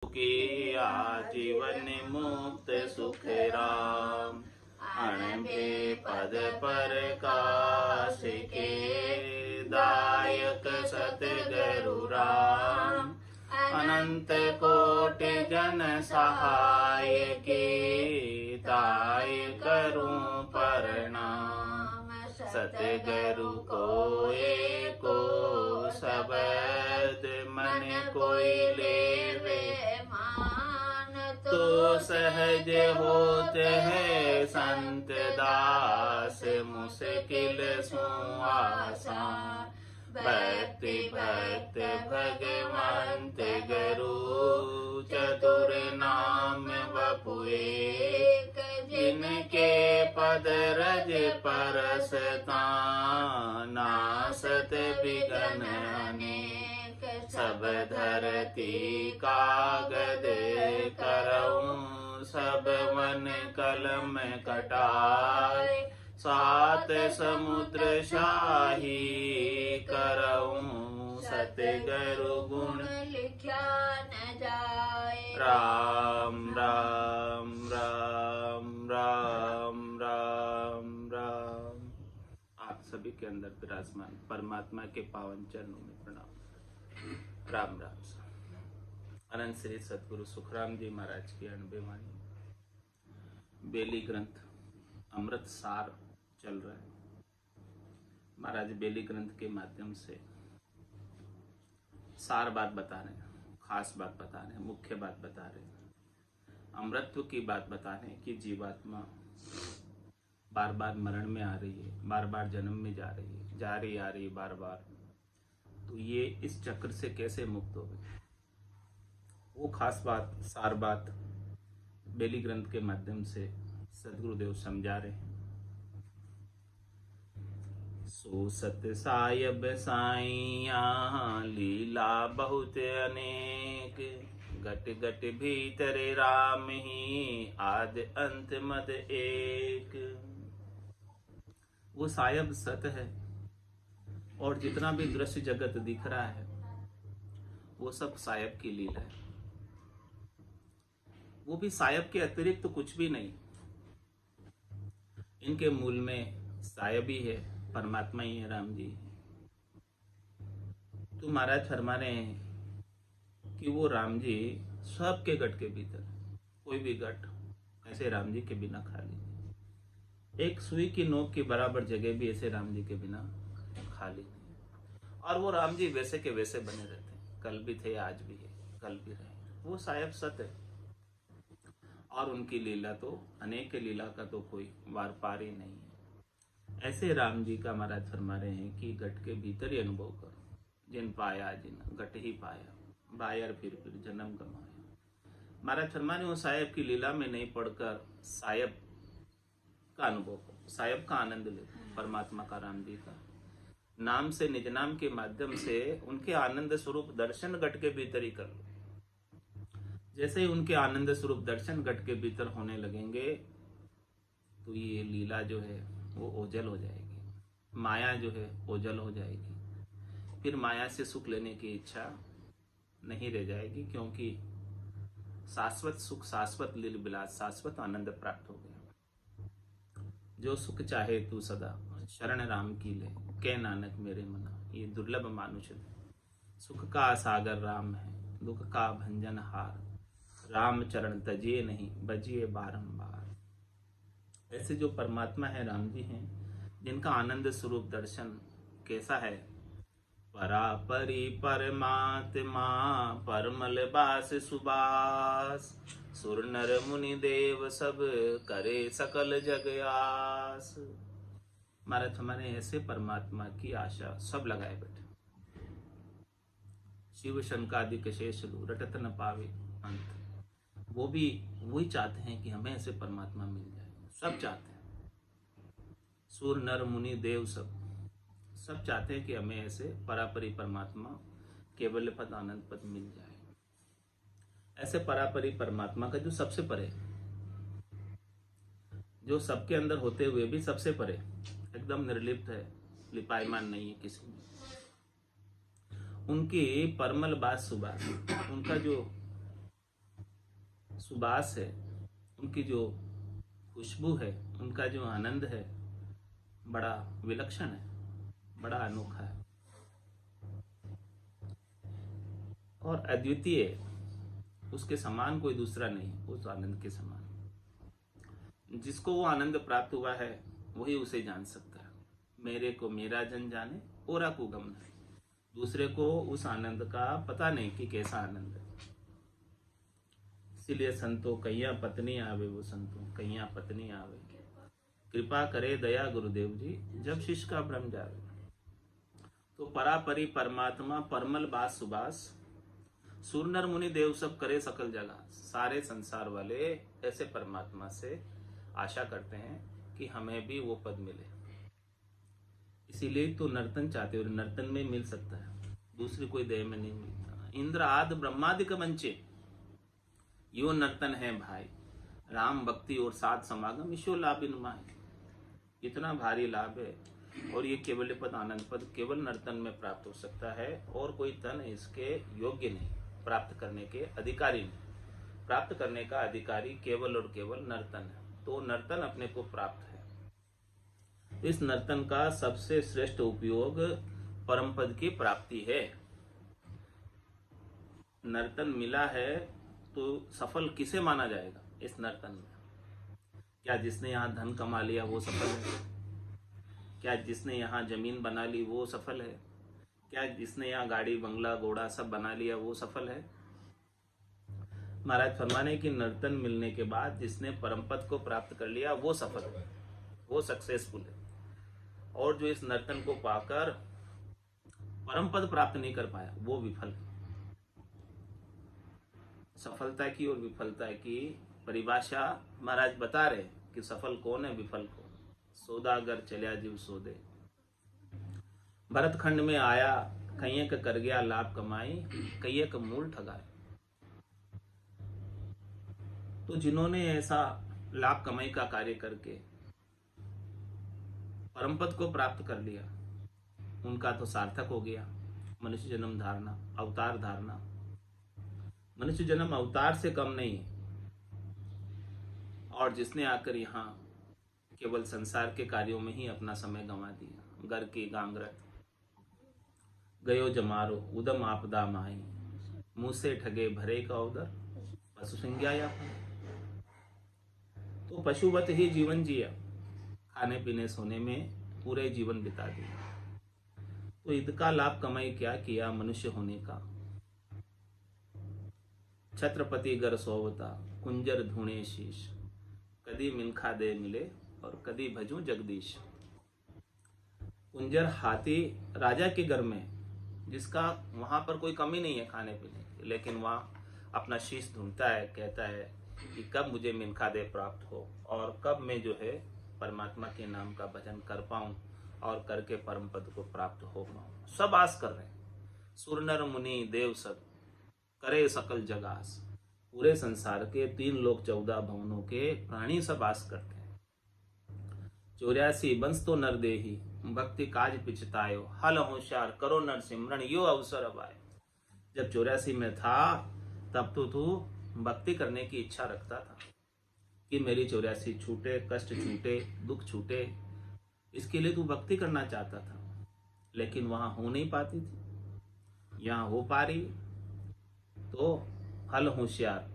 की आजीवन मुक्त सुख राम। अणबे पद पर काश के दायक सतगुरु राम। अनंत कोटि जन सहाय के ताय करूं प्रणाम। सतगुरु को एको शब्द मन कोई लेवे मान। तो सहज होते है संत दास मुश्किल सो आसान। भक्ति भक्त भगवंत गुरु चतुर नाम वपु एक। जिनके पद रज परसता नासत विघ्न अनेक। सब धरती कागद करऊं सब मन कलम कटाए। सात समुद्र शाही करऊं सतगुरु गुण लिखा न जाए। राम राम राम राम राम राम। आप सभी के अंदर विराजमान परमात्मा के पावन चरणों में प्रणाम। राम राम। अनंत श्री सतगुरु सुखराम जी महाराज की अनबे वाणी बेली ग्रंथ अमृत सार चल रहा है। महाराज बेली ग्रंथ के माध्यम से सार बात बता रहे हैं, खास बात बता रहे हैं, मुख्य बात बता रहे हैं। अमृतत्व की बात बता रहे हैं कि जीवात्मा बार बार मरण में आ रही है, बार बार जन्म में जा रही है, जा रही आ रही बार बार। तो ये इस चक्र से कैसे मुक्त हो गए, वो खास बात, सार बात बेली ग्रंथ के माध्यम से सदगुरुदेव समझा रहे हैं। सो सत सायब साइया लीला बहुत अनेक। घट घट भीतर राम ही आद अंत मद एक। वो सायब सत है और जितना भी दृश्य जगत दिख रहा है वो सब सायब की लीला है। वो भी सायब के अतिरिक्त तो कुछ भी नहीं। इनके मूल में सायब ही है, परमात्मा ही है, राम जी। तो महाराज फरमा रहे हैं कि वो राम जी सबके घट के भीतर, कोई भी घट ऐसे राम जी के बिना खाली नहीं। एक सुई की नोक के बराबर जगह भी ऐसे राम जी के बिना खाली नहीं। और वो राम जी वैसे के वैसे बने रहते हैं, कल भी थे, आज भी है, कल भी रहे। वो सायब सत है और उनकी लीला तो अनेक लीला का तो कोई वार पार ही नहीं है। ऐसे राम जी का महाराज फरमा रहे हैं कि घट के भीतर ही अनुभव करो। जिन पाया जिन घट ही पाया, बायर फिर जन्म गमाया। महाराज फरमा रहे हो साहेब की लीला में नहीं पढ़कर साहेब का अनुभव करो, साहेब का आनंद लो, परमात्मा का, राम जी का नाम से, निज नाम के माध्यम से उनके आनंद स्वरूप दर्शन घट के भीतर ही कर लो। जैसे ही उनके आनंद स्वरूप दर्शन घट के भीतर होने लगेंगे तो ये लीला जो है वो ओझल हो जाएगी, माया जो है ओझल हो जाएगी। फिर माया से सुख लेने की इच्छा नहीं रह जाएगी, क्योंकि शाश्वत सुख, शाश्वत लील विलास, शाश्वत आनंद प्राप्त हो गया। जो सुख चाहे तू सदा शरण राम की ले, कह नानक मेरे मना ये दुर्लभ मानुष। सुख का सागर राम है, दुख का भंजन हार। राम चरण तजिए नहीं, बजिए बारंबार। ऐसे जो परमात्मा है, राम जी हैं, जिनका आनंद स्वरूप दर्शन कैसा है। परापरि परमात्मा परमल बास सुबास। सुर नर मुनि देव सब करे सकल जग आस। महाराज हमारे ऐसे परमात्मा की आशा सब लगाए बैठे। शिव शंकादिक शेष रटत न पावे अंत। वो भी वही चाहते हैं कि हमें ऐसे परमात्मा मिल जाए, सब चाहते हैं। सूर नर मुनि देव सब चाहते हैं कि हमें ऐसे परापरि परमात्मा, केवल पद, आनंद पद मिल जाए। ऐसे परापरि परमात्मा का जो सबसे परे, जो सबके अंदर होते हुए भी सबसे परे, एकदम निर्लिप्त है, लिपायमान नहीं है किसी में। उनकी परमल बात सुबास, उनका जो सुबास है, उनकी जो खुशबू है, उनका जो आनंद है, बड़ा विलक्षण है, बड़ा अनोखा है और अद्वितीय है। उसके समान कोई दूसरा नहीं उस आनंद के समान। जिसको वो आनंद प्राप्त हुआ है वही उसे जान सकता है। मेरे को मेरा जन जाने ओरा को गम नहीं। दूसरे को उस आनंद का पता नहीं कि कैसा आनंद है। इसीलिए संतो कैया पत्नी आवे, वो संतो कैया पत्नी आवे, कृपा करे दया गुरुदेव जी, जब शिष्य का भ्रम जावे। तो परापरि परमात्मा परमल बास सुबास, सुर नर मुनि देव सब करे सकल जगह। सारे संसार वाले ऐसे परमात्मा से आशा करते हैं कि हमें भी वो पद मिले। इसीलिए तो नर्तन चाहते हो, नर्तन में मिल सकता है, दूसरी कोई देह में नहीं मिलता। इंद्र आदि ब्रह्मादिक मंचे यो नर्तन है भाई, राम भक्ति और साध समागम ईशो लाभ इनमाय। इतना भारी लाभ है और ये केवल पद आनंद पद केवल नर्तन में प्राप्त हो सकता है और कोई तन इसके योग्य नहीं, प्राप्त करने के अधिकारी नहीं। प्राप्त करने का अधिकारी केवल और केवल नर्तन है। तो नर्तन अपने को प्राप्त है। इस नर्तन का सबसे श्रेष्ठ उपयोग परम पद की प्राप्ति है। नर्तन मिला है तो सफल किसे माना जाएगा इस नर्तन में? क्या जिसने यहाँ धन कमा लिया वो सफल है? क्या जिसने यहाँ जमीन बना ली वो सफल है? क्या जिसने यहाँ गाड़ी बंगला घोड़ा सब बना लिया वो सफल है? महाराज फरमाने की नर्तन मिलने के बाद जिसने परम पद को प्राप्त कर लिया वो सफल है, वो सक्सेसफुल है। और जो इस नर्तन को पाकर परम पद प्राप्त नहीं कर पाया वो विफल है। सफलता की और विफलता की परिभाषा महाराज बता रहे कि सफल कौन है, विफल कौन। सौदागर चलिया जीव सौदे, भरत खंड में आया कहीं का कर गया लाभ कमाई, कहीं का मूल ठगाए। तो जिन्होंने ऐसा लाभ कमाई का कार्य करके परम पद को प्राप्त कर लिया उनका तो सार्थक हो गया मनुष्य जन्म धारणा, अवतार धारणा। मनुष्य जन्म अवतार से कम नहीं है। और जिसने आकर यहाँ केवल संसार के कार्यों में ही अपना समय गंवा दिया, घर की गांगरत गयो जमारो उदम आपदा माई, मुंह से ठगे भरे का उदर पशु संज्ञा या। तो पशुवत ही जीवन जिया, खाने पीने सोने में पूरे जीवन बिता दिया। तो इसका लाभ कमाई क्या किया मनुष्य होने का? छत्रपति गर सोवता कुंजर धूणे शीश, कदी मिनखा दे मिले और कदी भजू जगदीश। कुंजर हाथी राजा के घर में, जिसका वहां पर कोई कमी नहीं है खाने पीने की, लेकिन वहां अपना शीश ढूंढता है, कहता है कि कब मुझे मिनखा दे प्राप्त हो और कब मैं जो है परमात्मा के नाम का भजन कर पाऊं और करके परम पद को प्राप्त हो पाऊं। सब आस कर रहे हैं, सुर नर मुनि देव सब करे सकल जगास। पूरे संसार के 3 लोक 14 भवनों के प्राणी सब आस करते हैं। 84 बंस तो नर देही, भक्ति काज पिछतायो, हल होशियार करो नर सिमरन यो अवसर अब आए। जब 84 में था तब तो तू भक्ति करने की इच्छा रखता था कि मेरी 84 छूटे, कष्ट छूटे, दुख छूटे, इसके लिए तू भक्ति करना चाहता था, लेकिन वहां हो नहीं पाती थी। यहाँ हो पा रही तो हल होशियार,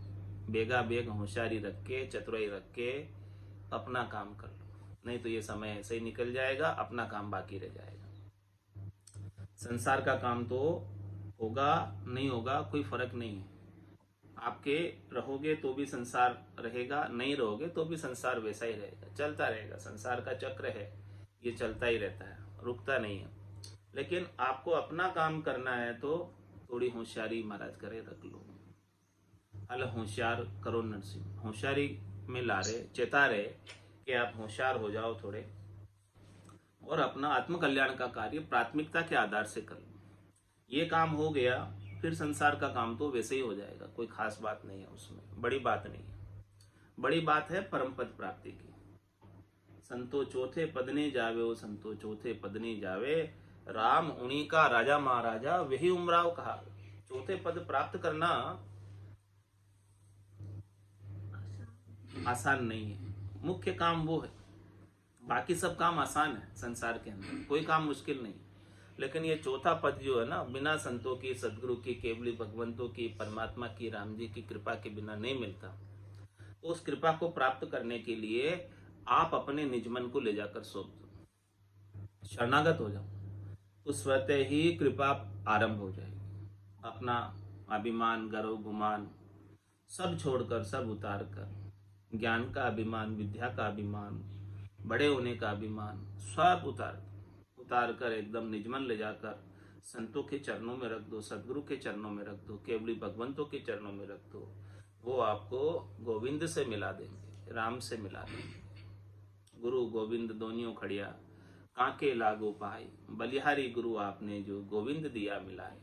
बेगा बेग होशियारी रख के, चतुराई रख के अपना काम कर लो, नहीं तो ये समय ऐसे ही निकल जाएगा, अपना काम बाकी रह जाएगा। संसार का काम तो होगा नहीं होगा कोई फर्क नहीं है। आपके रहोगे तो भी संसार रहेगा, नहीं रहोगे तो भी संसार वैसा ही रहेगा, चलता रहेगा। संसार का चक्र है, ये चलता ही रहता है, रुकता नहीं है। लेकिन आपको अपना काम करना है तो थोड़ी होशियारी महाराज करे रख लो। हल होशियार करो नरसिंह, होशियारी में ला रहे, चेता रहे कि आप होशियार हो जाओ थोड़े और अपना आत्म कल्याण का कार्य प्राथमिकता के आधार से कर लो। ये काम हो गया फिर संसार का काम तो वैसे ही हो जाएगा, कोई खास बात नहीं है उसमें, बड़ी बात नहीं है। बड़ी बात है परम पद प्राप्ति की। संतो चौथे पदने जावे, ओ संतो चौथे पदने जावे, राम उन्हीं का राजा महाराजा वही उमराव कहा। चौथे पद प्राप्त करना आसान नहीं है। मुख्य काम वो है, बाकी सब काम आसान है संसार के अंदर, कोई काम मुश्किल नहीं। लेकिन ये चौथा पद जो है ना, बिना संतों की, सदगुरु की, केवली भगवंतों की, परमात्मा की, राम जी की कृपा के बिना नहीं मिलता। तो उस कृपा को प्राप्त करने के लिए आप अपने निज मन को ले जाकर सौंप दो, शरणागत हो जाओ, तो स्वतः ही कृपा आरंभ हो जाएगी। अपना अभिमान, गर्व, गुमान सब छोड़कर, सब उतार कर, ज्ञान का अभिमान, विद्या का अभिमान, बड़े होने का अभिमान सब उतार कर एकदम निजमन ले जाकर संतों के चरणों में रख दो, सदगुरु के चरणों में रख दो, केवली भगवंतों के चरणों में रख दो। वो आपको गोविंद से मिला देंगे, राम से मिला देंगे। गुरु गोविंद दोनियों खड़िया, कांके लागो पाए, बलिहारी गुरु आपने जो गोविंद दिया मिलाए।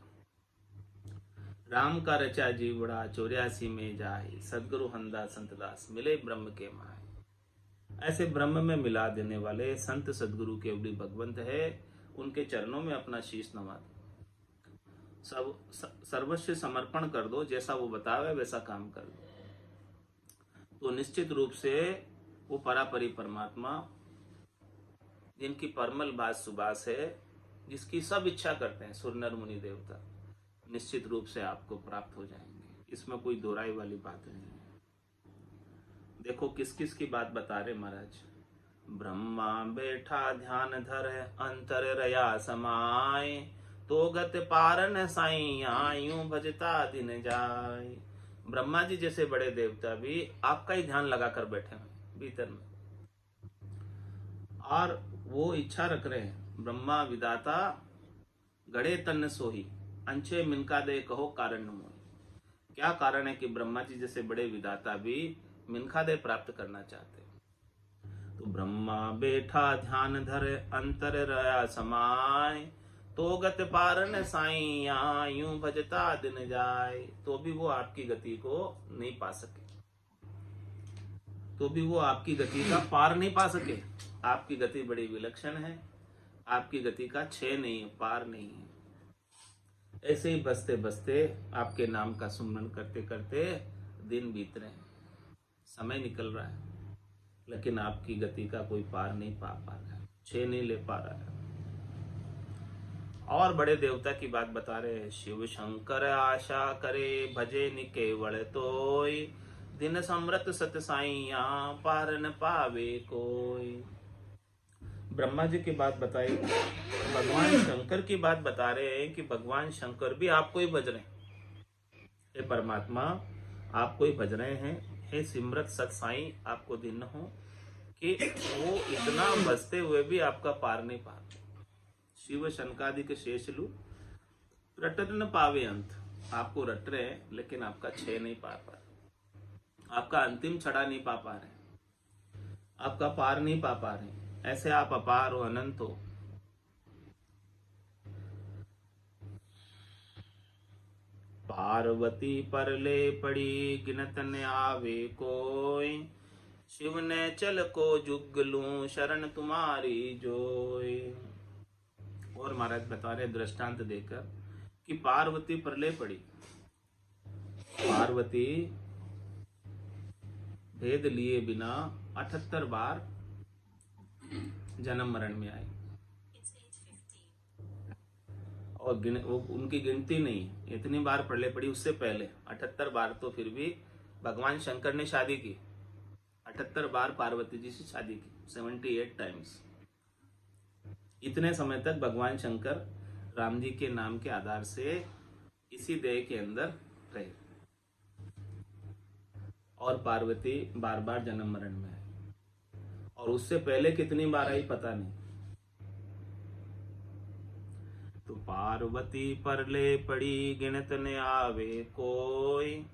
राम का रचा जीवड़ा 84 में जाए, सदगुरु हंदा संतदास मिले ब्रह्म के माए। ऐसे ब्रह्म में मिला देने वाले संत सदगुरु केवली भगवंत है, उनके चरणों में अपना शीश नवा दो, सब सर्वस्व समर्पण कर दो, जैसा वो बतावे वैसा काम कर दो। तो निश्चित रूप से वो परापरि परमात्मा, जिनकी परमल बास सुबास है, जिसकी सब इच्छा करते हैं सुर नर मुनि देवता, निश्चित रूप से आपको प्राप्त हो जाएंगे। इसमें कोई दोहराई वाली बात नहीं है। देखो किस किस की बात बता रहे महाराज। ब्रह्मा बैठा ध्यान धर, अंतर रया समाय, तो गत पारन साइया, यूं भजता दिन जाय। ब्रह्मा जी जैसे बड़े देवता भी आपका ही ध्यान लगाकर बैठे हैं भीतर में, और वो इच्छा रख रहे हैं। ब्रह्मा विदाता गड़े तन सोही, अंछे मिनका दे कहो कारण मोही। क्या कारण है कि ब्रह्मा जी जैसे बड़े विदाता भी मिनखा दे प्राप्त करना चाहते हैं। तो ब्रह्मा बैठा ध्यान धर, अंतर रया समाय, तो गत पारन साइया, यूं भजता दिन जाय। तो भी वो आपकी गति को नहीं पा सके, तो भी वो आपकी गति का पार नहीं पा सके। आपकी गति बड़ी विलक्षण है, आपकी गति का क्षय नहीं है, पार नहीं है। ऐसे ही बसते बसते आपके नाम का सुमरन करते करते दिन बीत रहे हैं, समय निकल रहा है, लेकिन आपकी गति का कोई पार नहीं पा रहा है, छे नहीं ले पा रहा है। और बड़े देवता की बात बता रहे हैं। शिव शंकर आशा करे, भजे निकेवल तोय, दिन समृत सत साइया, पार न पावे कोई। ब्रह्मा जी की बात बताई, भगवान शंकर की बात बता रहे हैं कि भगवान शंकर भी आपको ही भज रहे हैं। हे परमात्मा, आपको ही भज रहे हैं। हे सिमरत सत्साई, आपको दिन हो कि वो इतना बसते हुए भी आपका पार नहीं पा। शिव शंकादि के शेषलु रटत न पावे अंत। आपको रट रहे हैं लेकिन आपका क्षय नहीं पा रहे, आपका अंतिम छड़ा नहीं पा रहे, आपका पार नहीं पा रहे। ऐसे आप अपार हो, अनंत हो। पार्वती परले पड़ी, गिनत न आवे कोई, शिव ने चल को जुगलूं, शरण तुम्हारी जोय। और महाराज बता रहे दृष्टांत देकर कि पार्वती परले पड़ी। पार्वती भेद लिए बिना 78 बार जन्म मरण में आई, और वो उनकी गिनती नहीं, इतनी बार परले पड़ी। उससे पहले 78 बार तो फिर भी भगवान शंकर ने शादी की, 78 बार पार्वती जी से शादी की, 78 टाइम्स। इतने समय तक भगवान शंकर राम जी के नाम के आधार से इसी देह के अंदर रहे, और पार्वती बार बार जन्म मरण में आई। और उससे पहले कितनी बार आई पता नहीं। तो पार्वती परले पड़ी, गिनत न आवे कोई,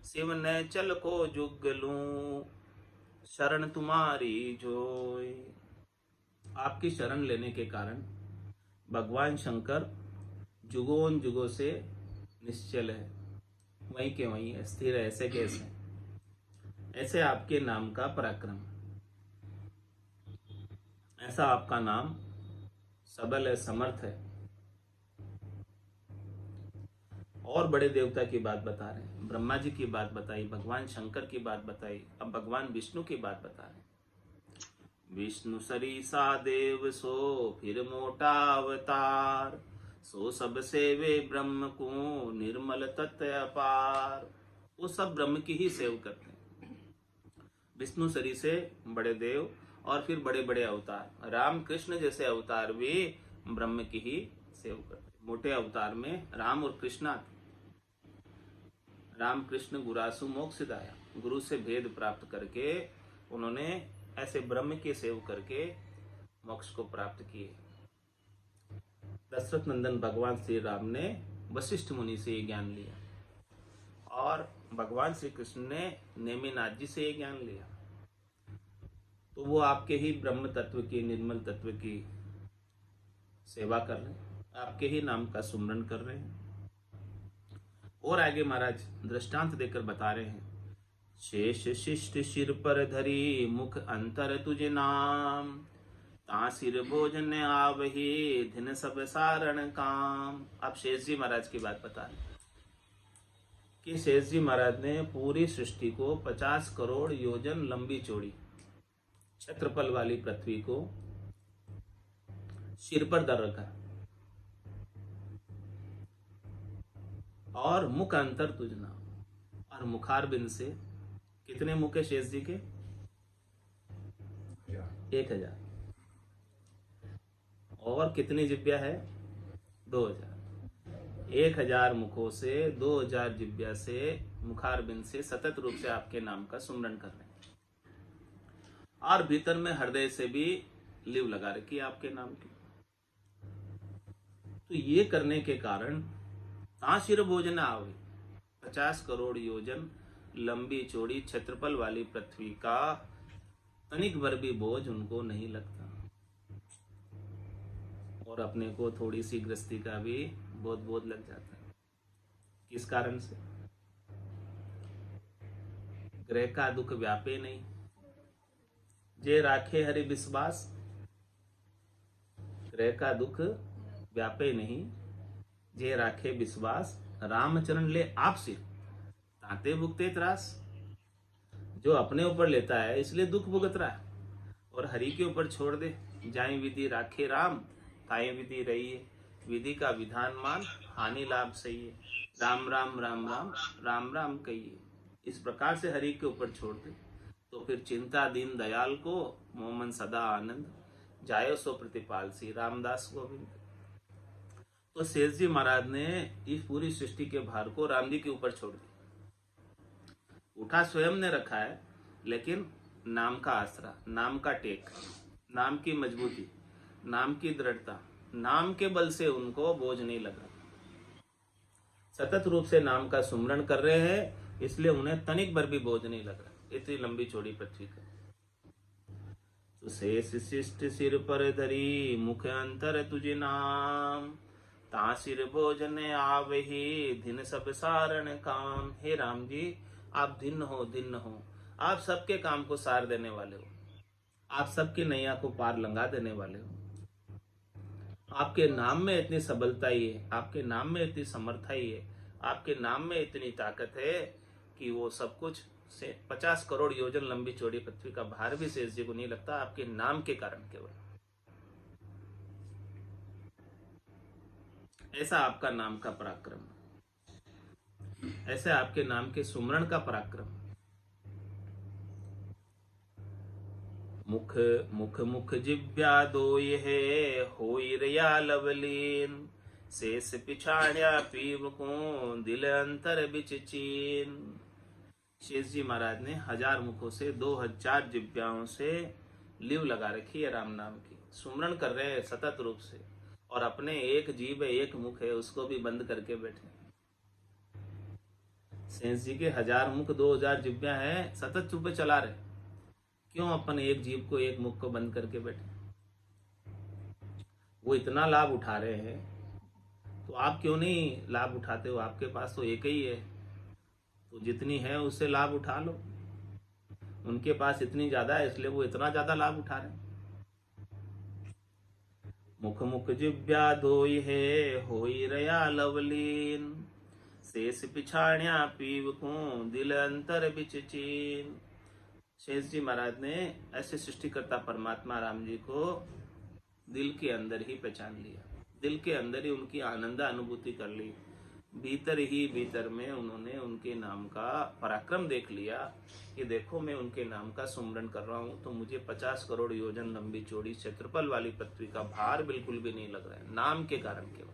शिव ने चल को जुगलूं, शरण तुम्हारी जोय। आपकी शरण लेने के कारण भगवान शंकर जुगों जुगों से निश्चल है, वहीं के वहीं है, स्थिर है। ऐसे कैसे? ऐसे आपके नाम का पराक्रम, ऐसा आपका नाम सबल है, समर्थ है। और बड़े देवता की बात बता रहे हैं, ब्रह्मा जी की बात बताई, भगवान शंकर की बात बताई, अब भगवान विष्णु की बात बता रहे हैं। विष्णु सरीसा देव सो फिर मोटा अवतार, सो सब सेवे ब्रह्म को निर्मल तत्व अपार। वो सब ब्रह्म की ही सेव करते हैं। विष्णु सरी से बड़े देव और फिर बड़े बड़े अवतार, राम कृष्ण जैसे अवतार भी ब्रह्म की ही सेव करते हैं। मोटे अवतार में राम और कृष्ण आते। राम कृष्ण गुरासु मोक्षदाया, गुरु से भेद प्राप्त करके उन्होंने ऐसे ब्रह्म की सेव करके मोक्ष को प्राप्त किए। दशरथ नंदन भगवान श्री राम ने वशिष्ठ मुनि से ये ज्ञान लिया और भगवान श्री कृष्ण ने नेमिनाथ जी से ये ज्ञान लिया। तो वो आपके ही ब्रह्म तत्व की, निर्मल तत्व की सेवा कर रहे हैं, आपके ही नाम का सुमरन कर रहे हैं। और आगे महाराज दृष्टांत देकर बता रहे हैं, शेष शिष्ट सिर पर धरी मुख अंतर तुझे नाम, ता सिर भोजन आवही दिन सब सारण काम। अब शेष जी महाराज की बात बता रहे कि शेष जी महाराज ने पूरी सृष्टि को 50 करोड़ योजन लंबी चौड़ी क्षेत्रफल वाली पृथ्वी को सिर पर धर रखा और मुख अंतर तुझना, और मुखार बिंद से कितने मुख है शेष जी के? 1000। और कितनी जिब्या है? 2000। 1000 मुखों से 2000 जिब्या से मुखार बिंद से सतत रूप से आपके नाम का सुमरन कर रहे हैं। और भीतर में हृदय से भी लिव लगा रखी है आपके नाम की। तो ये करने के कारण ताशिर भोजन आवे, 50 करोड़ योजन लंबी चौड़ी क्षेत्रफल वाली पृथ्वी का तनिक भर भी बोझ उनको नहीं लगता। और अपने को थोड़ी सी गृहस्थी का भी बहुत बोझ लग जाता है। किस कारण से? ग्रह का दुख व्यापे नहीं, जे राखे हरि विश्वास। ग्रह का दुख व्यापे नहीं, जे राखे विश्वास। रामचरण ले आप सिर, ताते भुगते त्रास। जो अपने ऊपर लेता है इसलिए दुख भुगत रहा है, और हरि के ऊपर छोड़ दे। जाए विधि राखे राम, ताए विधि रही है। विधि का विधान मान, हानि लाभ सही है। राम राम राम राम राम राम कहिए। इस प्रकार से हरि के ऊपर छोड़ दे तो फिर चिंता दीन दयाल को, मोमन सदा आनंद, जायो सो प्रतिपाल सी। रामदास गोविंद। तो शेष जी महाराज ने इस पूरी सृष्टि के भार को राम जी के ऊपर छोड़ दिया। उठा स्वयं ने रखा है, लेकिन नाम का आसरा, नाम का टेक, नाम की मजबूती, नाम की दृढ़ता, नाम के बल से उनको बोझ नहीं लग रहा। सतत रूप से नाम का सुमरण कर रहे हैं, इसलिए उन्हें तनिक भर भी बोझ नहीं लग रहा इतनी लंबी चौड़ी पृथ्वी का। तो शेष शिष्ट सिर पर धरी मुख अंतर तुझे नाम, ता सिर भोजन आवही दिन सब सारण काम। हे राम जी, आप धिन्न हो, आप सबके काम को सार देने वाले हो, आप सबकी नैया को पार लंगा देने वाले हो। आपके नाम में इतनी सबलता ही है, आपके नाम में इतनी समर्था ही है, आपके नाम में इतनी ताकत है कि वो सब कुछ से 50 करोड़ योजन लंबी चौड़ी पृथ्वी का भार भी शेष जी को नहीं लगता, आपके नाम के कारण केवल। ऐसा आपका नाम का पराक्रम, ऐसे आपके नाम के सुमरण का पराक्रम। मुख मुख मुख जिव्या दोय है, होई रया लवलीन, शेष पिछाड़िया पीव को दिल अंतर बिच चीन। शेष जी महाराज ने 1000 मुखों से 2000 जिव्याओं से लिव लगा रखी है राम नाम की, सुमरण कर रहे हैं सतत रूप से, और अपने एक जीव है, एक मुख है, उसको भी बंद करके बैठे। शेष जी के 1000 मुख 2000 जिव्या है, सतत रूप से चला रहे। क्यों अपन एक जीव को, एक मुख को बंद करके बैठे? वो इतना लाभ उठा रहे हैं, तो आप क्यों नहीं लाभ उठाते हो? आपके पास तो एक ही है, तो जितनी है उससे लाभ उठा लो। उनके पास इतनी ज्यादा है, इसलिए वो इतना ज्यादा लाभ उठा रहे हैं। मुख मुख जिव्या धोई है, होई रया लवलीन, शेष पिछाड़िया पीव को दिल अंतर बिच चीन। शेष जी महाराज ने ऐसे सृष्टिकर्ता परमात्मा राम जी को दिल के अंदर ही पहचान लिया, दिल के अंदर ही उनकी आनंद अनुभूति कर ली। भीतर ही भीतर में उन्होंने उनके नाम का पराक्रम देख लिया कि देखो मैं उनके नाम का सुमरन कर रहा हूँ तो मुझे 50 करोड़ योजन लंबी चौड़ी क्षेत्रफल वाली पृथ्वी का भार बिल्कुल भी नहीं लग रहा है, नाम के कारण केवल।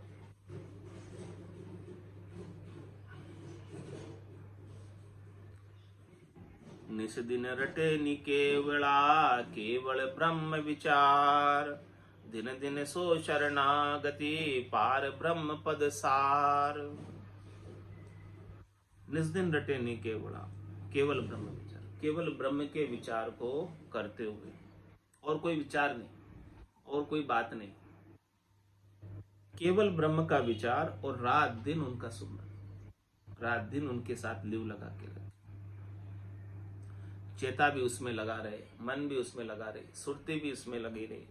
निस दिन रटे निकेवला केवल ब्रह्म विचार। दिन दिन सो शरणागति पार ब्रह्म पद सार। निस दिन रटे निकेवला केवल ब्रह्म विचार, केवल ब्रह्म के विचार को करते हुए, और कोई विचार नहीं और कोई बात नहीं, केवल ब्रह्म का विचार और रात दिन उनका सुमरन, रात दिन उनके साथ लिव लगा के रहे। चेता भी उसमें लगा रहे, मन भी उसमें लगा रहे, सुरती भी उसमें लगी रही,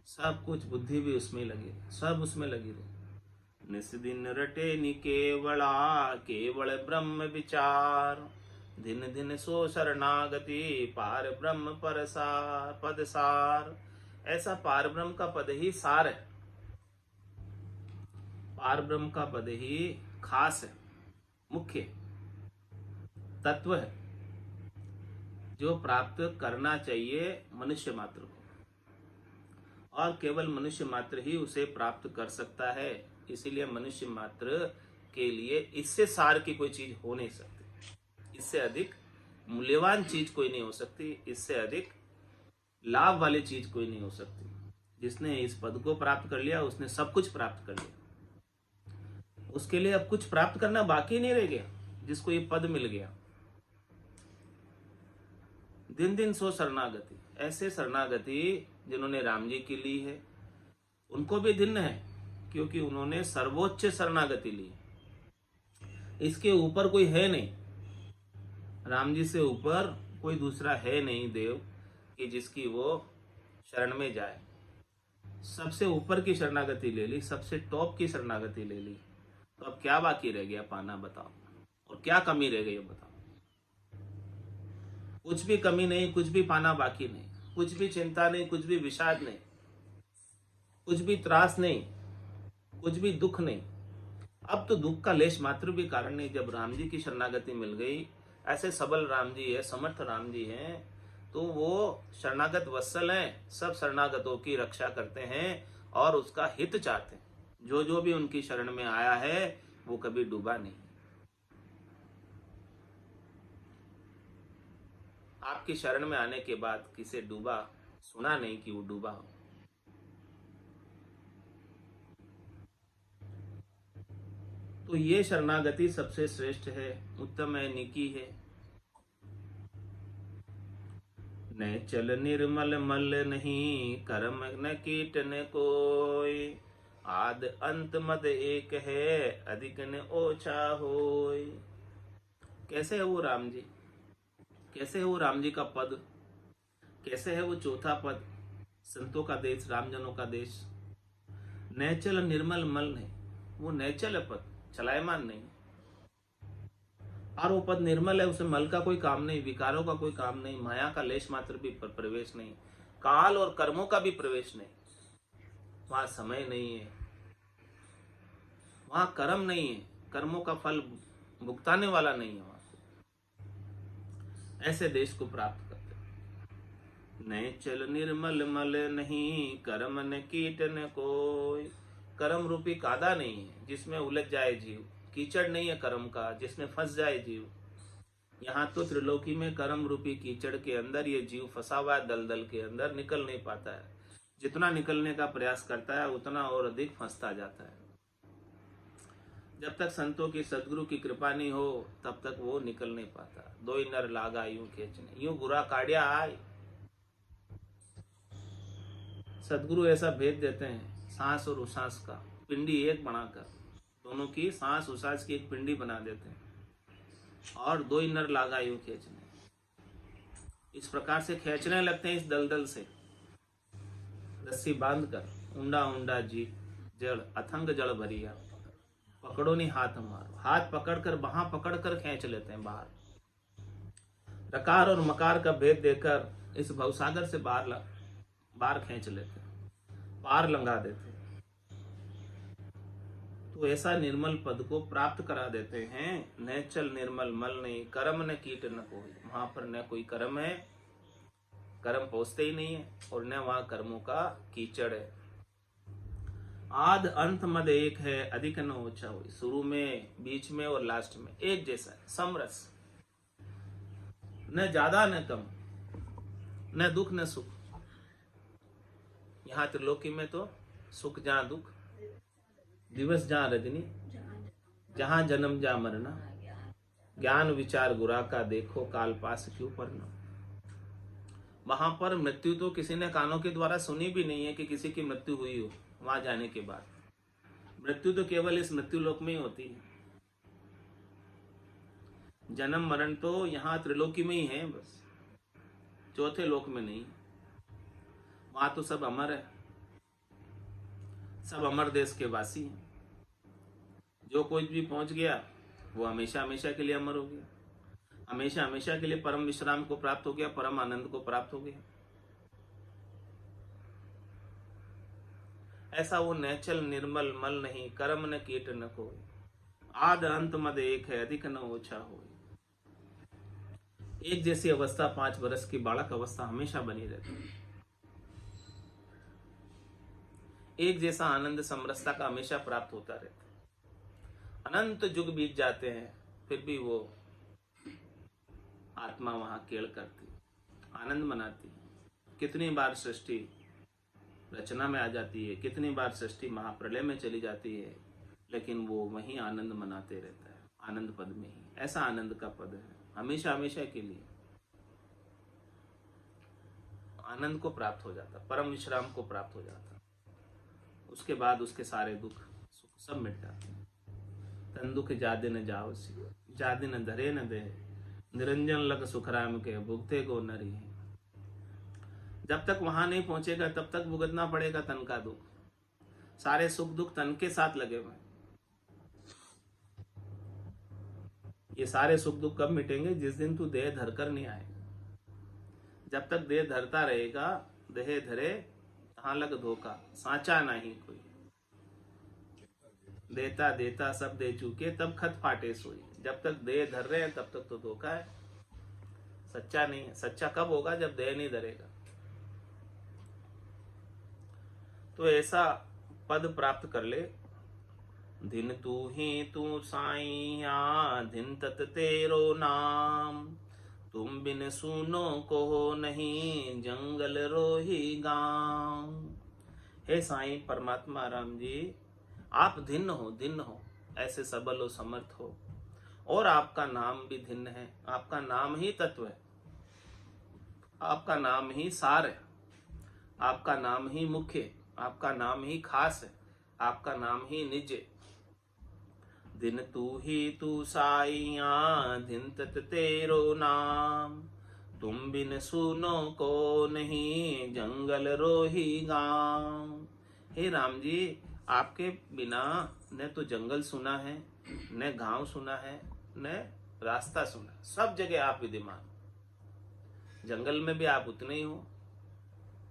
सब कुछ बुद्धि भी उसमें लगी, सब उसमें लगी रही। निस दिन रटे निकेवला केवल ब्रह्म विचार। दिन दिन सो शरणागति पार ब्रह्म पर सार पद सार। ऐसा पार ब्रह्म का पद ही सार है, पार ब्रह्म का पद ही खास है, मुख्य तत्व है, जो प्राप्त करना चाहिए मनुष्य मात्र को, और केवल मनुष्य मात्र ही उसे प्राप्त कर सकता है। इसीलिए मनुष्य मात्र के लिए इससे सार की कोई चीज हो नहीं सकती, इससे अधिक मूल्यवान चीज कोई नहीं हो सकती, इससे अधिक लाभ वाली चीज कोई नहीं हो सकती। जिसने इस पद को प्राप्त कर लिया उसने सब कुछ प्राप्त कर लिया, उसके लिए अब कुछ प्राप्त करना बाकी नहीं रह गया। जिसको ये पद मिल गया, दिन दिन सो शरणागति, ऐसे शरणागति जिन्होंने राम जी की ली है उनको भी दिन है, क्योंकि उन्होंने सर्वोच्च शरणागति ली। इसके ऊपर कोई है नहीं, राम जी से ऊपर कोई दूसरा है नहीं देव कि जिसकी वो शरण में जाए। सबसे ऊपर की शरणागति ले ली, सबसे टॉप की शरणागति ले ली, तो अब क्या बाकी रह गया पाना बताओ, और क्या कमी रह गई बताओ। कुछ भी कमी नहीं, कुछ भी पाना बाकी नहीं, कुछ भी चिंता नहीं, कुछ भी विषाद नहीं, कुछ भी त्रास नहीं, कुछ भी दुख नहीं। अब तो दुख का लेश मात्र भी कारण नहीं। जब राम जी की शरणागति मिल गई, ऐसे सबल राम जी है, समर्थ राम जी हैं, तो वो शरणागत वत्सल हैं, सब शरणागतों की रक्षा करते हैं और उसका हित चाहते हैं। जो जो भी उनकी शरण में आया है वो कभी डूबा नहीं। आपकी शरण में आने के बाद किसे डूबा सुना नहीं कि वो डूबा हो। तो ये शरणागति सबसे श्रेष्ठ है, उत्तम है, निकी है। न चल निर्मल मल नहीं कर्म न कीट न कोई। आद अंत मद एक है अधिक न ओछा होय। कैसे है वो राम जी, कैसे है वो राम जी का पद, कैसे है वो चौथा पद, संतों का देश, रामजनों का देश। नैचल निर्मल मल नहीं, वो नैचल है पद, चलायमान नहीं, और वो पद निर्मल है, उसमें मल का कोई काम नहीं, विकारों का कोई काम नहीं, माया का लेश मात्र भी प्रवेश नहीं, काल और कर्मों का भी प्रवेश नहीं। वहां समय नहीं है, वहां कर्म नहीं है, कर्मों का फल भुगताने वाला नहीं है। वहां ऐसे देश को प्राप्त करते। नहीं चल निर्मल मल नहीं कर्म न कीट न कोई। कर्म रूपी कादा नहीं है जिसमें उलझ जाए जीव, कीचड़ नहीं है कर्म का जिसमें फंस जाए जीव। यहाँ तो त्रिलोकी में कर्म रूपी कीचड़ के अंदर ये जीव फंसा हुआ है, दलदल के अंदर निकल नहीं पाता है। जितना निकलने का प्रयास करता है उतना और अधिक फंसता जाता है। जब तक संतों की सदगुरु की कृपा नहीं हो तब तक वो निकल नहीं पाता। दो ही नर लागा यूं खींचने, यूं बुरा काढ़िया आए। सदगुरु ऐसा भेद देते हैं सांस और उसास का पिंडी एक बनाकर, दोनों की सांस उसास की एक पिंडी बना देते हैं, और दो ही नर लागा यूं खींचने। इस प्रकार से खींचने लगते हैं इस दलदल से, रस्सी बांधकर ऊंडा ऊंडा जी जड़ अथंग जड़ भरिया। पकड़ो नहीं हाथ मारो, हाथ पकड़कर वहां पकड़कर खींच लेते हैं बाहर। रकार और मकार का भेद देकर इस भवसागर से बाहर खींच लेते हैं, पार लंघा देते हैं। तो ऐसा निर्मल पद को प्राप्त करा देते हैं। न चल निर्मल मल नहीं, कर्म न कीट न कोई। वहां पर न कोई कर्म है, कर्म पहुंचते ही नहीं है, और न वहां कर्मों का कीचड़ है। आद अंत मद एक है, अधिक न ओछा हो। शुरू में, बीच में और लास्ट में एक जैसा है, समरस, न ज्यादा न कम, न दुख न सुख। यहाँ त्रिलोकी में तो सुख जहाँ दुख, दिवस जहाँ रजनी, जहाँ जन्म जहाँ मरना, ज्ञान विचार गुरा का, देखो काल पास क्यों पढ़ना। वहां पर मृत्यु तो किसी ने कानों के द्वारा सुनी भी नहीं है कि किसी की मृत्यु हुई हो। वहां जाने के बाद मृत्यु तो केवल इस मृत्यु लोक में ही होती है। जन्म मरण तो यहाँ त्रिलोकी में ही है बस, चौथे लोक में नहीं। वहां तो सब अमर है, सब अमर देश के वासी हैं। जो कोई भी पहुंच गया वो हमेशा हमेशा के लिए अमर हो गया, हमेशा हमेशा के लिए परम विश्राम को प्राप्त हो गया, परम आनंद को प्राप्त हो गया। ऐसा वो नैचल निर्मल मल नहीं, कर्म न कीट न कोई। आद अंत मद एक है, अधिक न ओछा हो। एक जैसी अवस्था 5 वर्ष की बालक अवस्था हमेशा बनी रहती है। एक जैसा आनंद समरसता का हमेशा प्राप्त होता रहता है। अनंत युग बीत जाते हैं फिर भी वो आत्मा वहां केड़ करती, आनंद मनाती है। कितनी बार सृष्टि रचना में आ जाती है, कितनी बार सृष्टि महाप्रलय में चली जाती है, लेकिन वो वहीं आनंद मनाते रहता है, आनंद पद में ही। ऐसा आनंद का पद है, हमेशा हमेशा के लिए आनंद को प्राप्त हो जाता, परम विश्राम को प्राप्त हो जाता। उसके बाद उसके सारे दुख सुख सब मिट जाते हैं। तन दुख जादे न जाओ सी, जादे न धरे न दे, निरंजन लग सुखराम के, भुगते को नरी है। जब तक वहां नहीं पहुंचेगा तब तक भुगतना पड़ेगा तन का दुख। सारे सुख दुख तन के साथ लगे हुए। ये सारे सुख दुख कब मिटेंगे? जिस दिन तू देह धरकर नहीं आएगा। जब तक देह धरता रहेगा, देह धरे कहाँ लग धोखा, साचा नहीं कोई। देता देता सब दे चुके, तब खत फाटे सोई। जब तक देह धर रहे हैं तब तक तो धोखा है, सच्चा नहीं है। सच्चा कब होगा? जब देह नहीं धरेगा। तो ऐसा पद प्राप्त कर ले। दिन तू ही तू साइया, दिन तत तेरो नाम, तुम बिन सुनो को नहीं, जंगल रोही गांव। हे साईं परमात्मा राम जी, आप धिन्न हो, ऐसे सबल हो, समर्थ हो, और आपका नाम भी धिन्न है। आपका नाम ही तत्व है, आपका नाम ही सार है, आपका नाम ही मुख्य है, आपका नाम ही खास है, आपका नाम ही निज है। दिन तू ही तू साइया, दिन तत तेरो नाम, तुम बिन सुनो को नहीं, जंगल रोही गांव। हे राम जी, आपके बिना न तो जंगल सुना है, न गांव सुना है, न रास्ता सुना। सब जगह आप विद्यमान। जंगल में भी आप उतने ही हो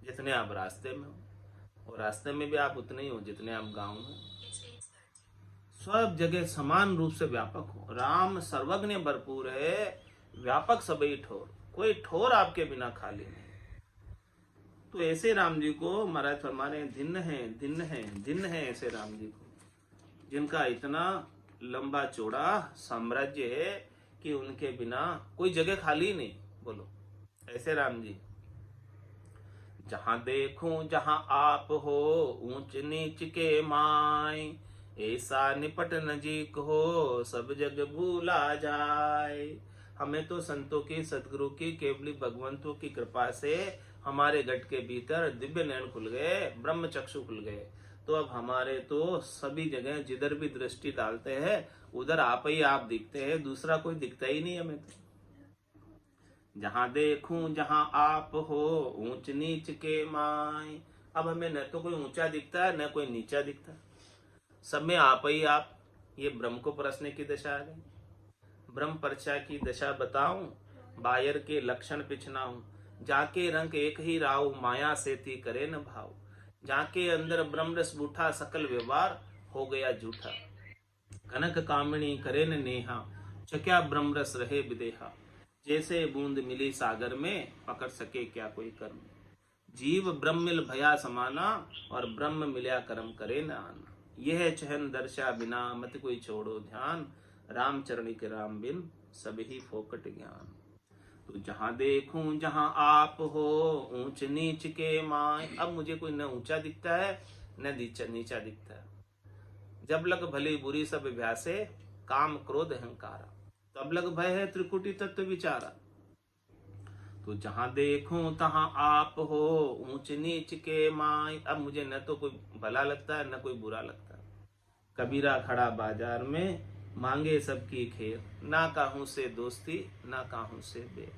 जितने आप रास्ते में हो, और रास्ते में भी आप उतने ही हो जितने आप गांव में। सब जगह समान रूप से व्यापक हो। राम सर्वज्ञ भरपूर है, व्यापक सबई ठोर, कोई ठोर आपके बिना खाली नहीं। तो ऐसे राम जी को महाराज फरमाने, धिन्न है ऐसे राम जी को, जिनका इतना लंबा चौड़ा साम्राज्य है कि उनके बिना कोई जगह खाली नहीं। बोलो, ऐसे राम जी। जहां देखूं जहां आप हो, ऊंच नीच के माय, ऐसा निपट नजीक हो, सब जग भूला जाए। हमें तो संतों की, सदगुरु की, केवली भगवंतों की कृपा से हमारे गट के भीतर दिव्य नयन खुल गए, ब्रह्म चक्षु खुल गए। तो अब हमारे तो सभी जगह जिधर भी दृष्टि डालते हैं उधर आप ही आप दिखते हैं, दूसरा कोई दिखता ही नहीं हमें तो। जहां देखूं जहां आप हो, ऊंच नीच के माय। अब हमें न तो कोई ऊंचा दिखता है न कोई नीचा दिखता, सब में आप ही आप। ये ब्रह्म को परसने की दशा आ गई। ब्रह्म परचा की दशा बताऊं, बायर के लक्षण पिछनाऊं, जाके रंग एक ही राव, माया से थी करे न भाव। जाके अंदर ब्रह्म रस बूठा, सकल व्यवहार हो गया झूठा। कनक कामिनी करे न नेहा, चक्या ब्रह्म रस रहे विदेहा। जैसे बूंद मिली सागर में, पकड़ सके क्या कोई कर्म। जीव ब्रह्म मिल भया समाना, और ब्रह्म मिल्या कर्म करे न आना। यह चहन दर्शा बिना, मत कोई छोड़ो ध्यान। राम चरणी के राम बिन, सब ही फोकट ज्ञान। तो जहां देखूं जहां आप हो, ऊंच नीच के माय। अब मुझे कोई न ऊंचा दिखता है न नीचा दिखता है। जब लग भली बुरी सब अभ्यासे, काम क्रोध अहंकारा। तब लग भय है त्रिकुटी तत्व विचारा। तो जहां देखूं तहां आप हो, ऊंच नीच के माय। अब मुझे न तो कोई भला लगता है न कोई बुरा लगता है। कबीरा खड़ा बाजार में, मांगे सबकी खेर। ना काहू से दोस्ती ना काहू से बेर।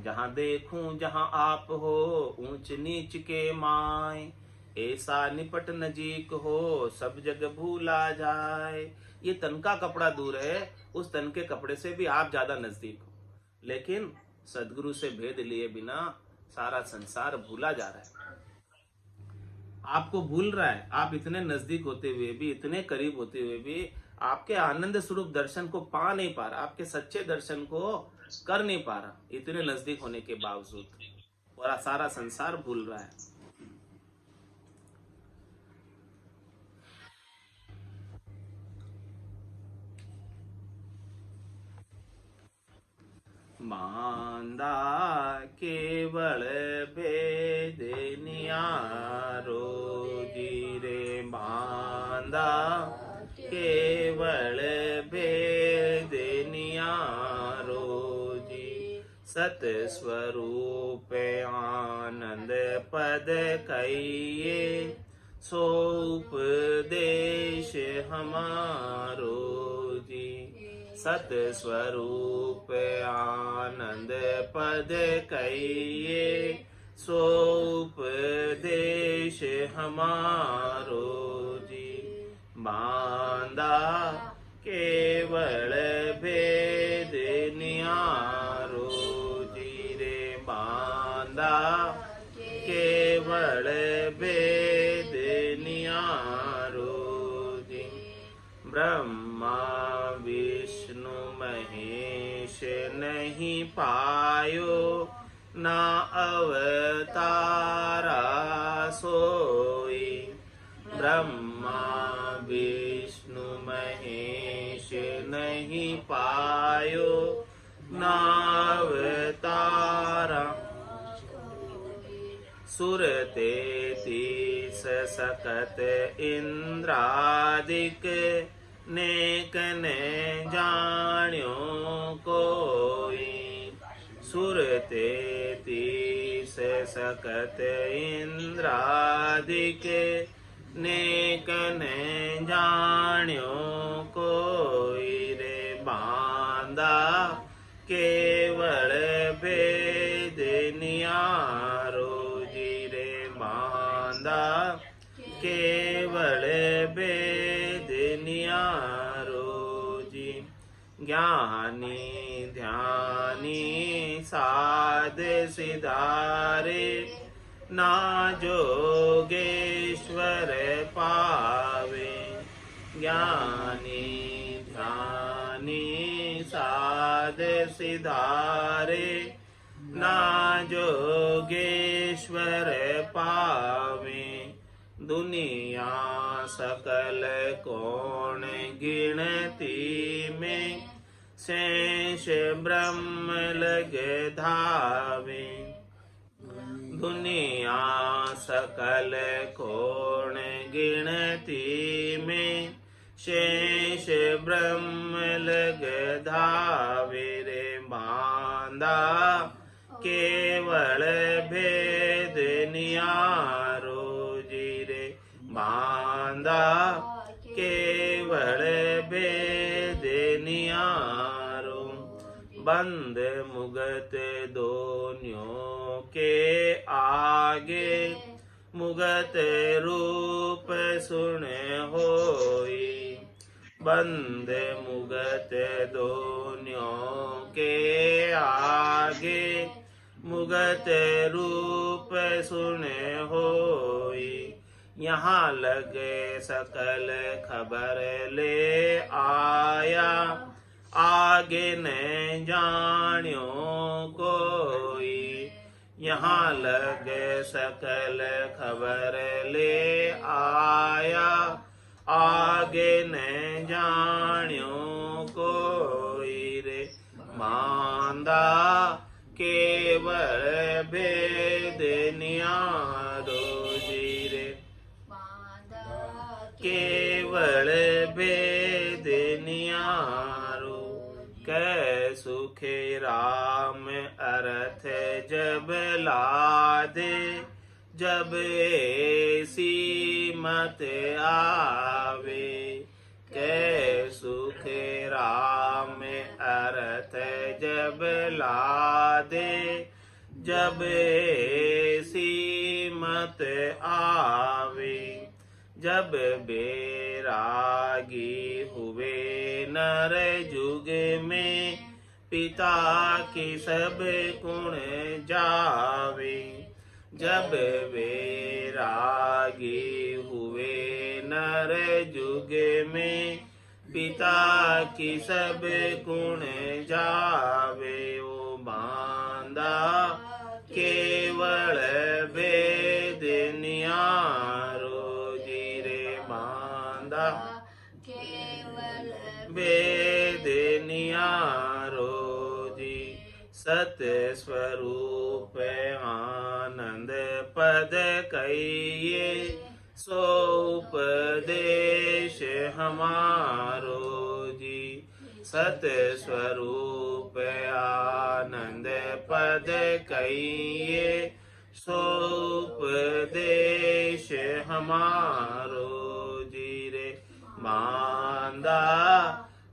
जहां देखूं जहां आप हो, ऊंच नीच के माय। ऐसा निपट नजीक हो, सब जग भूला जाए। ये तन का कपड़ा दूर है, उस तन के कपड़े से भी आप ज्यादा नजदीक हो। लेकिन सदगुरु से भेद लिए बिना सारा संसार भूला जा रहा है, आपको भूल रहा है। आप इतने नजदीक होते हुए भी, इतने करीब होते हुए भी आपके आनंद स्वरूप दर्शन को पा नहीं पा रहा, आपके सच्चे दर्शन को कर नहीं पा रहा, इतने नजदीक होने के बावजूद। और सारा संसार भूल रहा है। मांदा केवल भेद नियारो जी रे। मांदा केवल भेद नियारो जी। सत स्वरूप आनंद पद कहिए, सो उपदेश हमारो जी। सत स्वरूप आनंद पद कहिए, सो उपदेश हमारो जी। बांदा केवल भेद नियारो जी रे। बांदा केवल भेद नियारो जी। ब्रह्मा विष्णु महेश नहीं पायो, ना अवतारा सोई। ब्रह्मा विष्णु महेश नहीं पायो, ना अवतारा। सुर तेतीस सकत इंद्रादिक, नेक ने जान्यो कोई। सुर तेतीस सकत इंद्रादिक, नेक ने जान्यो कोई रे। बांदा केवल भेद नियारो जी रे। बांदा केवल भेद नियारो जी। ज्ञानी ध्यानी साध सिधारे, ना जोगेश्वर पावे। ज्ञानी ध्यानी साध सिधारे, ना जोगेश्वर पावे। दुनिया सकल कौन गिनती में, शेष ब्रह्म लग धावे। दुनिया सकल कौन गिनती में, शेष ब्रह्म लग धावे रे। बांदा केवल भेद नियारो जी रे। बांदा केवल भेद नियारो। बंद मुगत दोन्यों के आगे, मुगत रूप सुन होई। बंदे मुगत दोनों के आगे, मुगत रूप सुने होई। यहाँ लगे सकल खबर ले आया, आगे न जान्यो कोई। यहाँ लगे सकल खबर ले आया, आगे न जान्यो कोई रे। मांदा केवल भेद नियारो जी रे, केवल भेद नियारो। कै सुखे राम अर्थ जब लादे, जब ऐसी मत आवे। कै सुखे राम अर्थ जब लादे, जब ऐसी मत आवे। जब बैरागी हुए नर जुग में, पिता की सब गुण जावे। जब बैरागी हुए नर जुग में, पिता की सब गुण जावे। ओ बांदा केवल भेद नियारो जी रे। बांदा केवल भेद नियारो जी। सत स्वरूप आनंद पद कहिए, सो उपदेश हमारो जी। सत स्वरूप आनंद पद कहिए, सो उपदेश हमारो जी रे। मांदा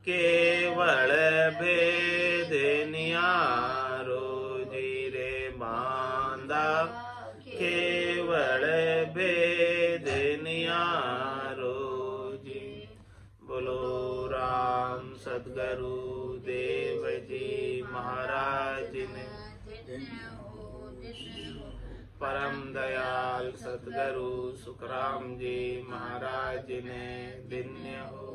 केवल भेद नियारो जी रे। मांदा केवल भेद नियारो जी। बोलो राम सद्गुरु देव जी महाराज ने, परम दयाल सद्गुरु सुखराम जी महाराज ने धन्य हो।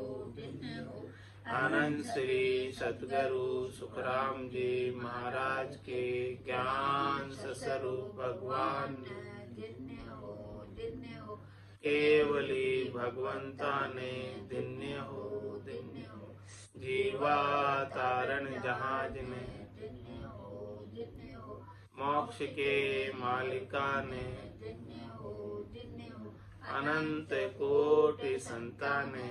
आनंद श्री सद्गुरु सुखराम जी महाराज के ज्ञान स्वरूप भगवान केवली भगवंता ने धन्य हो, धन्य हो। जीवा तारण जहाज ने, मोक्ष के मालिका ने, अनंत कोटि संताने,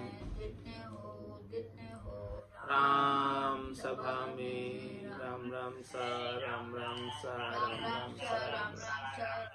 राम सभा में राम राम सा, राम राम सा, राम राम सा, राम राम सा।